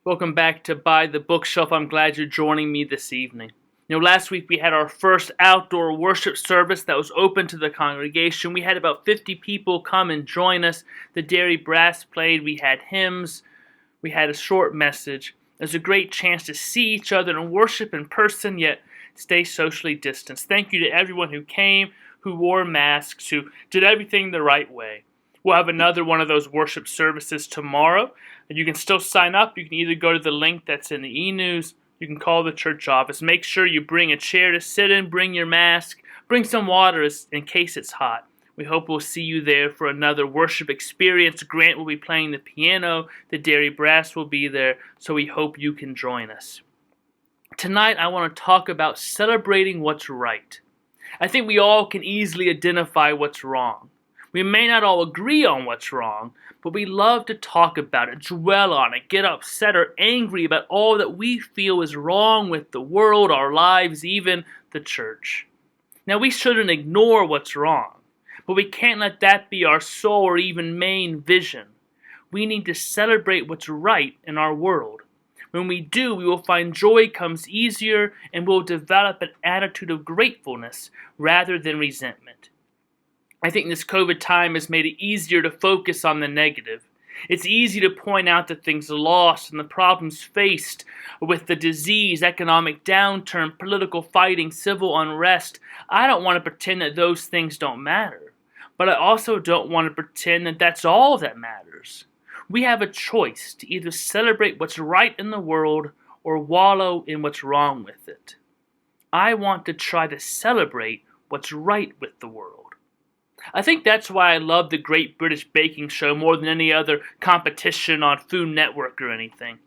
Welcome back to By the Bookshelf. I'm glad you're joining me this evening. Last week we had our first outdoor worship service that was open to the congregation. We had about 50 people come and join us. The Derry Brass played. We had hymns. We had a short message. It was a great chance to see each other and worship in person, yet stay socially distanced. Thank you to everyone who came, who wore masks, who did everything the right way. We'll have another one of those worship services tomorrow. You can still sign up. You can either go to the link that's in the e-news. You can call the church office. Make sure you bring a chair to sit in. Bring your mask. Bring some water in case it's hot. We hope we'll see you there for another worship experience. Grant will be playing the piano. The Derry Brass will be there. So we hope you can join us. Tonight I want to talk about celebrating what's right. I think we all can easily identify what's wrong. We may not all agree on what's wrong, but we love to talk about it, dwell on it, get upset or angry about all that we feel is wrong with the world, our lives, even the church. Now, we shouldn't ignore what's wrong, but we can't let that be our sole or even main vision. We need to celebrate what's right in our world. When we do, we will find joy comes easier and we'll develop an attitude of gratefulness rather than resentment. I think this COVID time has made it easier to focus on the negative. It's easy to point out the things lost and the problems faced with the disease, economic downturn, political fighting, civil unrest. I don't want to pretend that those things don't matter, but I also don't want to pretend that that's all that matters. We have a choice to either celebrate what's right in the world or wallow in what's wrong with it. I want to try to celebrate what's right with the world. I think that's why I love the Great British Baking Show more than any other competition on Food Network or anything.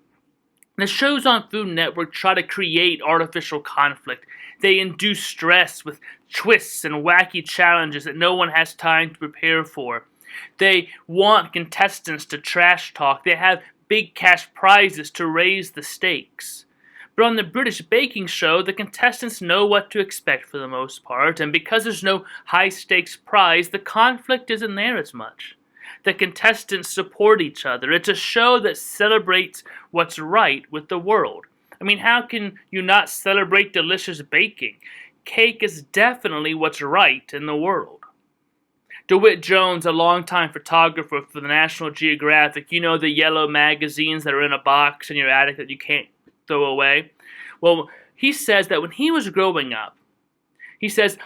The shows on Food Network try to create artificial conflict. They induce stress with twists and wacky challenges that no one has time to prepare for. They want contestants to trash talk. They have big cash prizes to raise the stakes. But on the British Baking Show, the contestants know what to expect for the most part, and because there's no high-stakes prize, the conflict isn't there as much. The contestants support each other. It's a show that celebrates what's right with the world. I mean, how can you not celebrate delicious baking? Cake is definitely what's right in the world. DeWitt Jones, a longtime photographer for the National Geographic, you know, the yellow magazines that are in a box in your attic that you can't throw away. Well, he says that when he was growing up,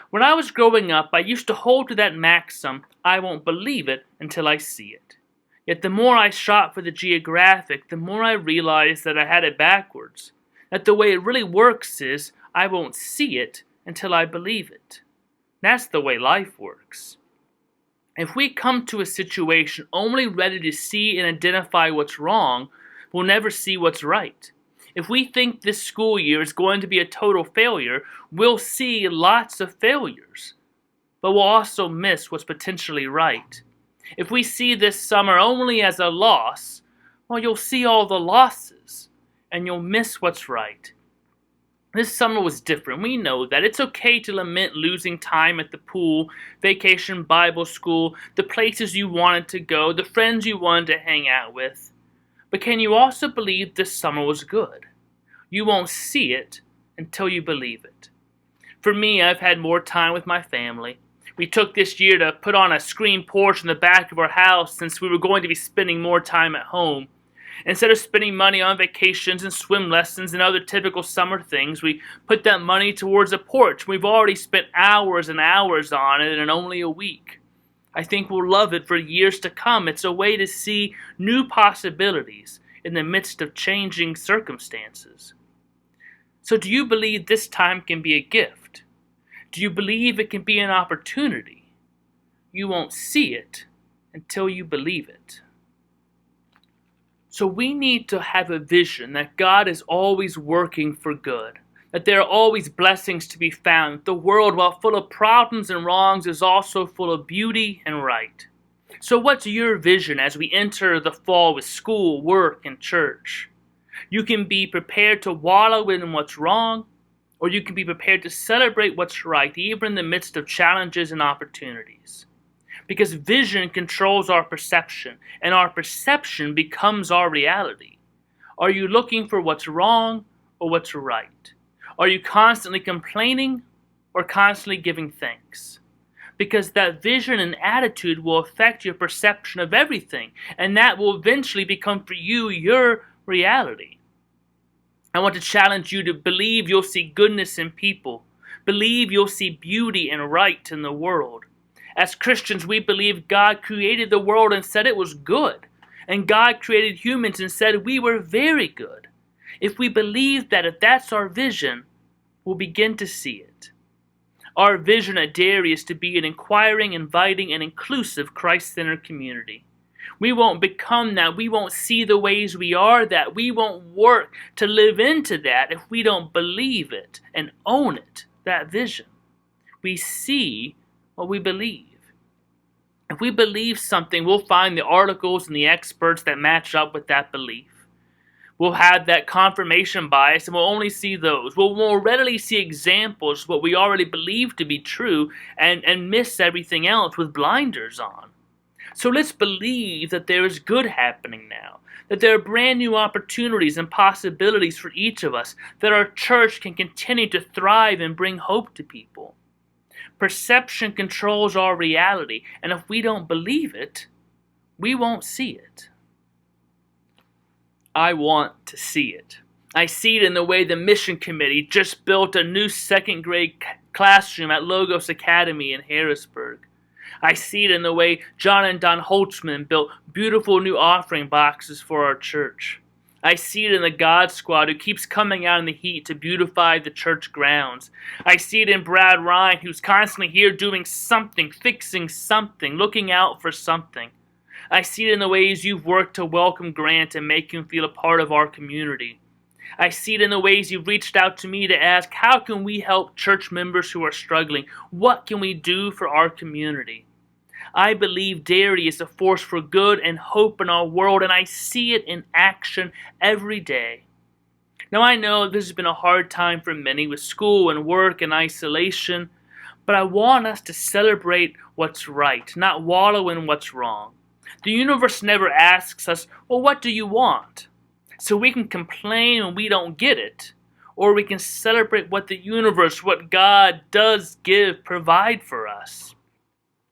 when I was growing up, I used to hold to that maxim, I won't believe it until I see it. Yet the more I shot for the Geographic, the more I realized that I had it backwards. That the way it really works is, I won't see it until I believe it. That's the way life works. If we come to a situation only ready to see and identify what's wrong, we'll never see what's right. If we think this school year is going to be a total failure, we'll see lots of failures, but we'll also miss what's potentially right. If we see this summer only as a loss, well, you'll see all the losses, and you'll miss what's right. This summer was different. We know that. It's okay to lament losing time at the pool, vacation Bible school, the places you wanted to go, the friends you wanted to hang out with. But can you also believe this summer was good? You won't see it until you believe it. For me, I've had more time with my family. We took this year to put on a screen porch in the back of our house since we were going to be spending more time at home. Instead of spending money on vacations and swim lessons and other typical summer things, we put that money towards a porch. We've already spent hours and hours on it in only a week. I think we'll love it for years to come. It's a way to see new possibilities in the midst of changing circumstances. So do you believe this time can be a gift? Do you believe it can be an opportunity? You won't see it until you believe it. So we need to have a vision that God is always working for good, that there are always blessings to be found. The world, while full of problems and wrongs, is also full of beauty and right. So what's your vision as we enter the fall with school, work, and church? You can be prepared to wallow in what's wrong, or you can be prepared to celebrate what's right, even in the midst of challenges and opportunities. Because vision controls our perception, and our perception becomes our reality. Are you looking for what's wrong or what's right? Are you constantly complaining or constantly giving thanks? Because that vision and attitude will affect your perception of everything, and that will eventually become for you your reality. I want to challenge you to believe you'll see goodness in people. Believe you'll see beauty and right in the world. As Christians, we believe God created the world and said it was good. And God created humans and said we were very good. If we believe that, if that's our vision, we'll begin to see it. Our vision at Dairy is to be an inquiring, inviting, and inclusive Christ-centered community. We won't become that. We won't see the ways we are that. We won't work to live into that if we don't believe it and own it, that vision. We see what we believe. If we believe something, we'll find the articles and the experts that match up with that belief. We'll have that confirmation bias, and we'll only see those. We'll more readily see examples of what we already believe to be true and miss everything else with blinders on. So let's believe that there is good happening now, that there are brand new opportunities and possibilities for each of us, that our church can continue to thrive and bring hope to people. Perception controls our reality, and if we don't believe it, we won't see it. I want to see it. I see it in the way the mission committee just built a new second grade classroom at Logos Academy in Harrisburg. I see it in the way John and Don Holtzman built beautiful new offering boxes for our church. I see it in the God Squad who keeps coming out in the heat to beautify the church grounds. I see it in Brad Ryan who's constantly here doing something, fixing something, looking out for something. I see it in the ways you've worked to welcome Grant and make him feel a part of our community. I see it in the ways you've reached out to me to ask, how can we help church members who are struggling? What can we do for our community? I believe Dairy is a force for good and hope in our world, and I see it in action every day. Now I know this has been a hard time for many with school and work and isolation, but I want us to celebrate what's right, not wallow in what's wrong. The universe never asks us, well, what do you want? So we can complain when we don't get it, or we can celebrate what the universe, what God does give, provide for us.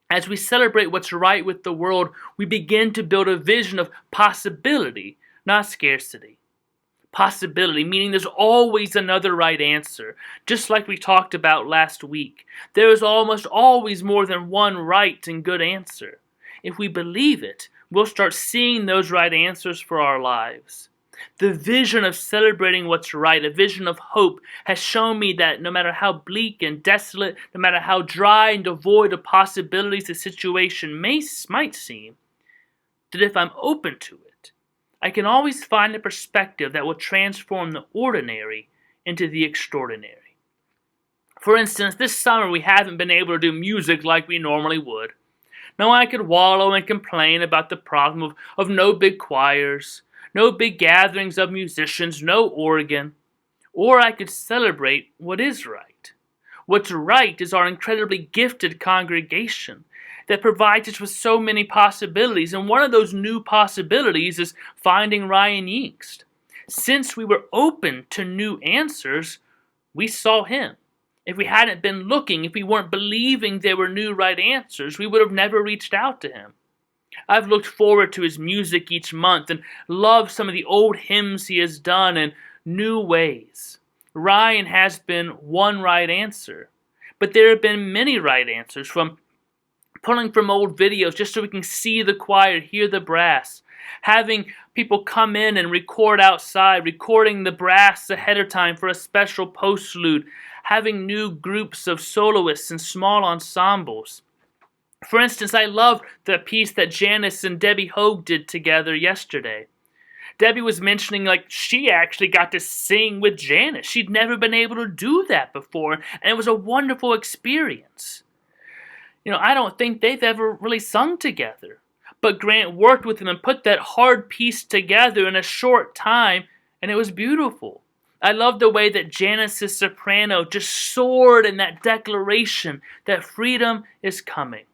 As we celebrate what's right with the world, we begin to build a vision of possibility, not scarcity. Possibility, meaning there's always another right answer, just like we talked about last week. There is almost always more than one right and good answer. If we believe it, we'll start seeing those right answers for our lives. The vision of celebrating what's right, a vision of hope, has shown me that no matter how bleak and desolate, no matter how dry and devoid of possibilities the situation might seem, that if I'm open to it, I can always find a perspective that will transform the ordinary into the extraordinary. For instance, this summer we haven't been able to do music like we normally would. Now I could wallow and complain about the problem of no big choirs, no big gatherings of musicians, no organ. Or I could celebrate what is right. What's right is our incredibly gifted congregation that provides us with so many possibilities. And one of those new possibilities is finding Ryan Yingst. Since we were open to new answers, we saw him. If we hadn't been looking, if we weren't believing there were new right answers, we would have never reached out to him. I've looked forward to his music each month and loved some of the old hymns he has done in new ways. Ryan has been one right answer, but there have been many right answers, from pulling from old videos just so we can see the choir, hear the brass, having people come in and record outside, recording the brass ahead of time for a special postlude, having new groups of soloists and small ensembles. For instance, I love the piece that Janice and Debbie Hogue did together yesterday. Debbie was mentioning she actually got to sing with Janice. She'd never been able to do that before, and it was a wonderful experience. I don't think they've ever really sung together, but Grant worked with them and put that hard piece together in a short time, and it was beautiful. I love the way that Janice's soprano just soared in that declaration that freedom is coming.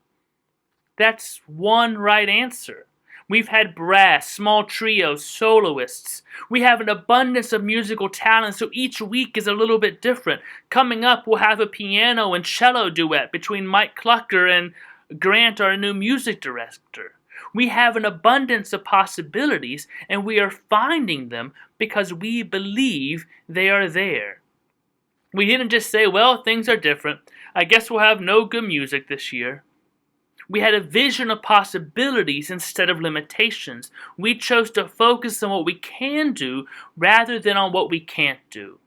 That's one right answer. We've had brass, small trios, soloists. We have an abundance of musical talent, so each week is a little bit different. Coming up, we'll have a piano and cello duet between Mike Clucker and Grant, our new music director. We have an abundance of possibilities, and we are finding them because we believe they are there. We didn't just say, well, things are different. I guess we'll have no good music this year. We had a vision of possibilities instead of limitations. We chose to focus on what we can do rather than on what we can't do.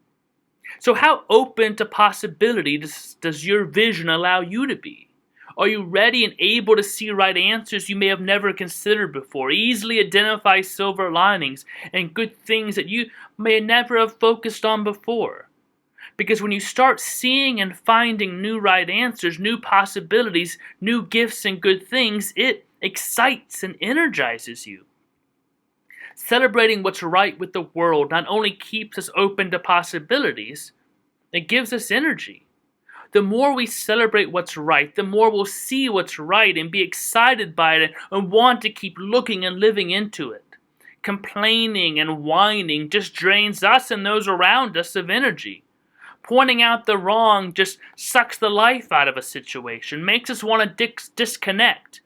So how open to possibility does your vision allow you to be? Are you ready and able to see right answers you may have never considered before? Easily identify silver linings and good things that you may never have focused on before? Because when you start seeing and finding new right answers, new possibilities, new gifts and good things, it excites and energizes you. Celebrating what's right with the world not only keeps us open to possibilities, it gives us energy. The more we celebrate what's right, the more we'll see what's right and be excited by it and want to keep looking and living into it. Complaining and whining just drains us and those around us of energy. Pointing out the wrong just sucks the life out of a situation, makes us want to disconnect.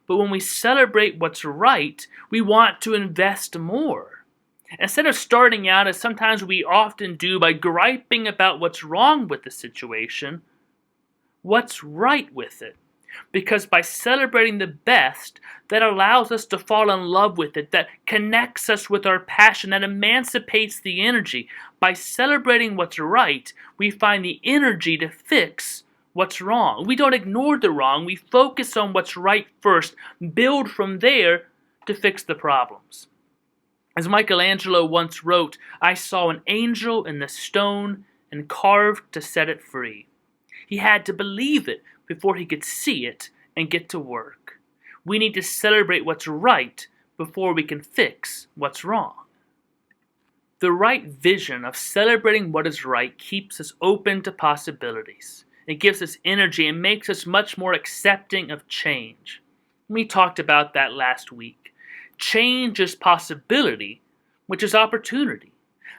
But when we celebrate what's right, we want to invest more. Instead of starting out, as sometimes we often do, by griping about what's wrong with the situation, what's right with it? Because by celebrating the best, that allows us to fall in love with it, that connects us with our passion, that emancipates the energy. By celebrating what's right, we find the energy to fix what's wrong. We don't ignore the wrong, we focus on what's right first, build from there to fix the problems. As Michelangelo once wrote, I saw an angel in the stone and carved to set it free. He had to believe it before he could see it and get to work. We need to celebrate what's right before we can fix what's wrong. The right vision of celebrating what is right keeps us open to possibilities. It gives us energy and makes us much more accepting of change. We talked about that last week. Change is possibility, which is opportunity.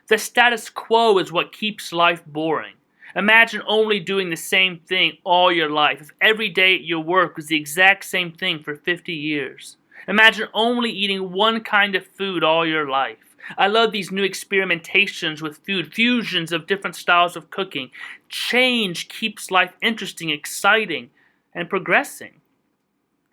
The status quo is what keeps life boring. Imagine only doing the same thing all your life. If every day at your work was the exact same thing for 50 years. Imagine only eating one kind of food all your life. I love these new experimentations with food, fusions of different styles of cooking. Change keeps life interesting, exciting, and progressing.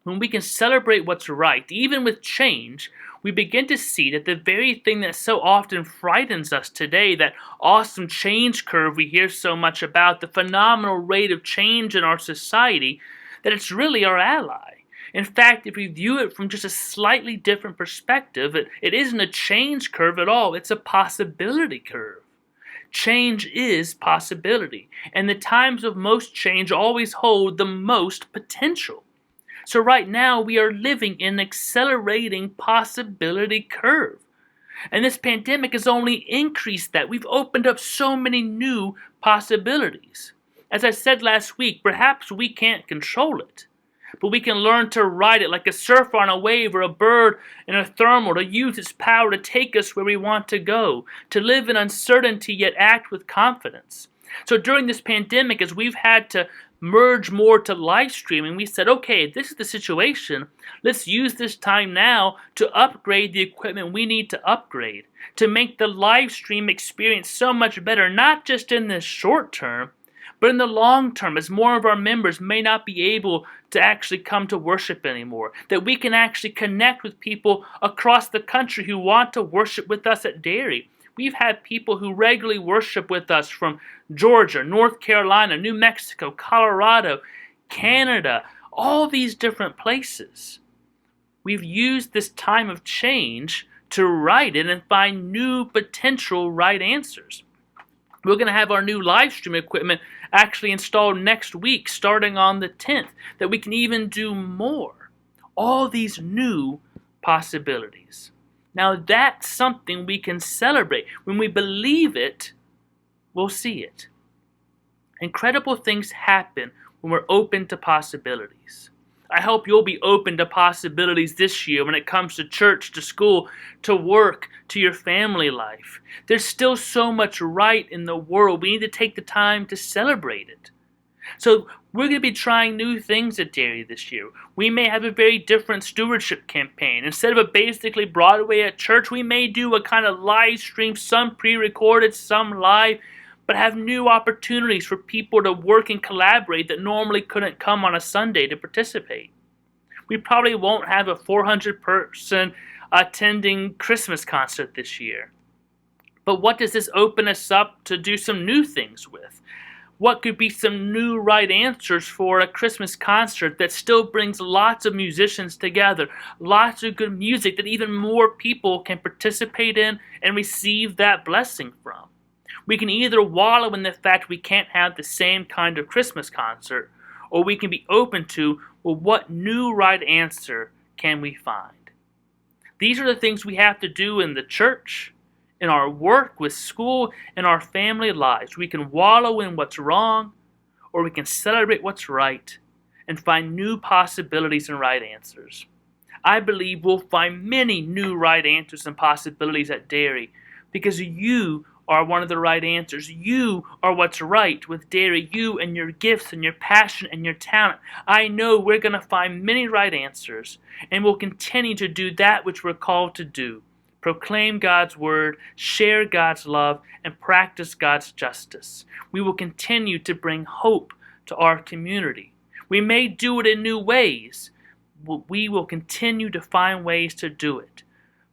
When we can celebrate what's right, even with change, we begin to see that the very thing that so often frightens us today, that awesome change curve we hear so much about, the phenomenal rate of change in our society, that it's really our ally. In fact, if we view it from just a slightly different perspective, it isn't a change curve at all, it's a possibility curve. Change is possibility, and the times of most change always hold the most potential. So right now we are living in an accelerating possibility curve. And this pandemic has only increased that. We've opened up so many new possibilities. As I said last week, perhaps we can't control it, but we can learn to ride it like a surfer on a wave or a bird in a thermal, to use its power to take us where we want to go, to live in uncertainty yet act with confidence. So during this pandemic, as we've had to merge more to live streaming, we said, okay, this is the situation. Let's use this time now to upgrade the equipment we need to upgrade, to make the live stream experience so much better, not just in the short term, but in the long term, as more of our members may not be able to actually come to worship anymore, that we can actually connect with people across the country who want to worship with us at Derry. We've had people who regularly worship with us from Georgia, North Carolina, New Mexico, Colorado, Canada, all these different places. We've used this time of change to write it and find new potential right answers. We're going to have our new live stream equipment actually installed next week, starting on the 10th, that we can even do more. All these new possibilities. Now that's something we can celebrate. When we believe it, we'll see it. Incredible things happen when we're open to possibilities. I hope you'll be open to possibilities this year when it comes to church, to school, to work, to your family life. There's still so much right in the world. We need to take the time to celebrate it. So we're going to be trying new things at Derry this year. We may have a very different stewardship campaign. Instead of a basically Broadway at church, we may do a kind of live stream, some pre-recorded, some live, but have new opportunities for people to work and collaborate that normally couldn't come on a Sunday to participate. We probably won't have a 400-person attending Christmas concert this year. But what does this open us up to do some new things with? What could be some new right answers for a Christmas concert that still brings lots of musicians together, lots of good music that even more people can participate in and receive that blessing from? We can either wallow in the fact we can't have the same kind of Christmas concert, or we can be open to, well, what new right answer can we find? These are the things we have to do in the church, in our work, with school, in our family lives. We can wallow in what's wrong, or we can celebrate what's right and find new possibilities and right answers. I believe we'll find many new right answers and possibilities at Derry because you are one of the right answers. You are what's right with Derry. You and your gifts and your passion and your talent. I know we're going to find many right answers, and we'll continue to do that which we're called to do. Proclaim God's word, share God's love, and practice God's justice. We will continue to bring hope to our community. We may do it in new ways, but we will continue to find ways to do it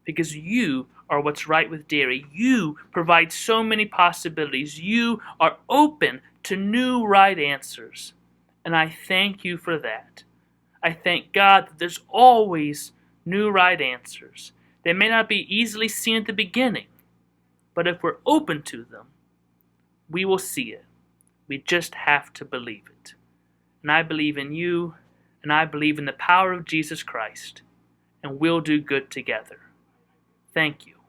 because you are what's right with Derry. You provide so many possibilities. You are open to new right answers, and I thank you for that. I thank God that there's always new right answers. They may not be easily seen at the beginning, but if we're open to them, we will see it. We just have to believe it. And I believe in you, and I believe in the power of Jesus Christ, and we'll do good together. Thank you.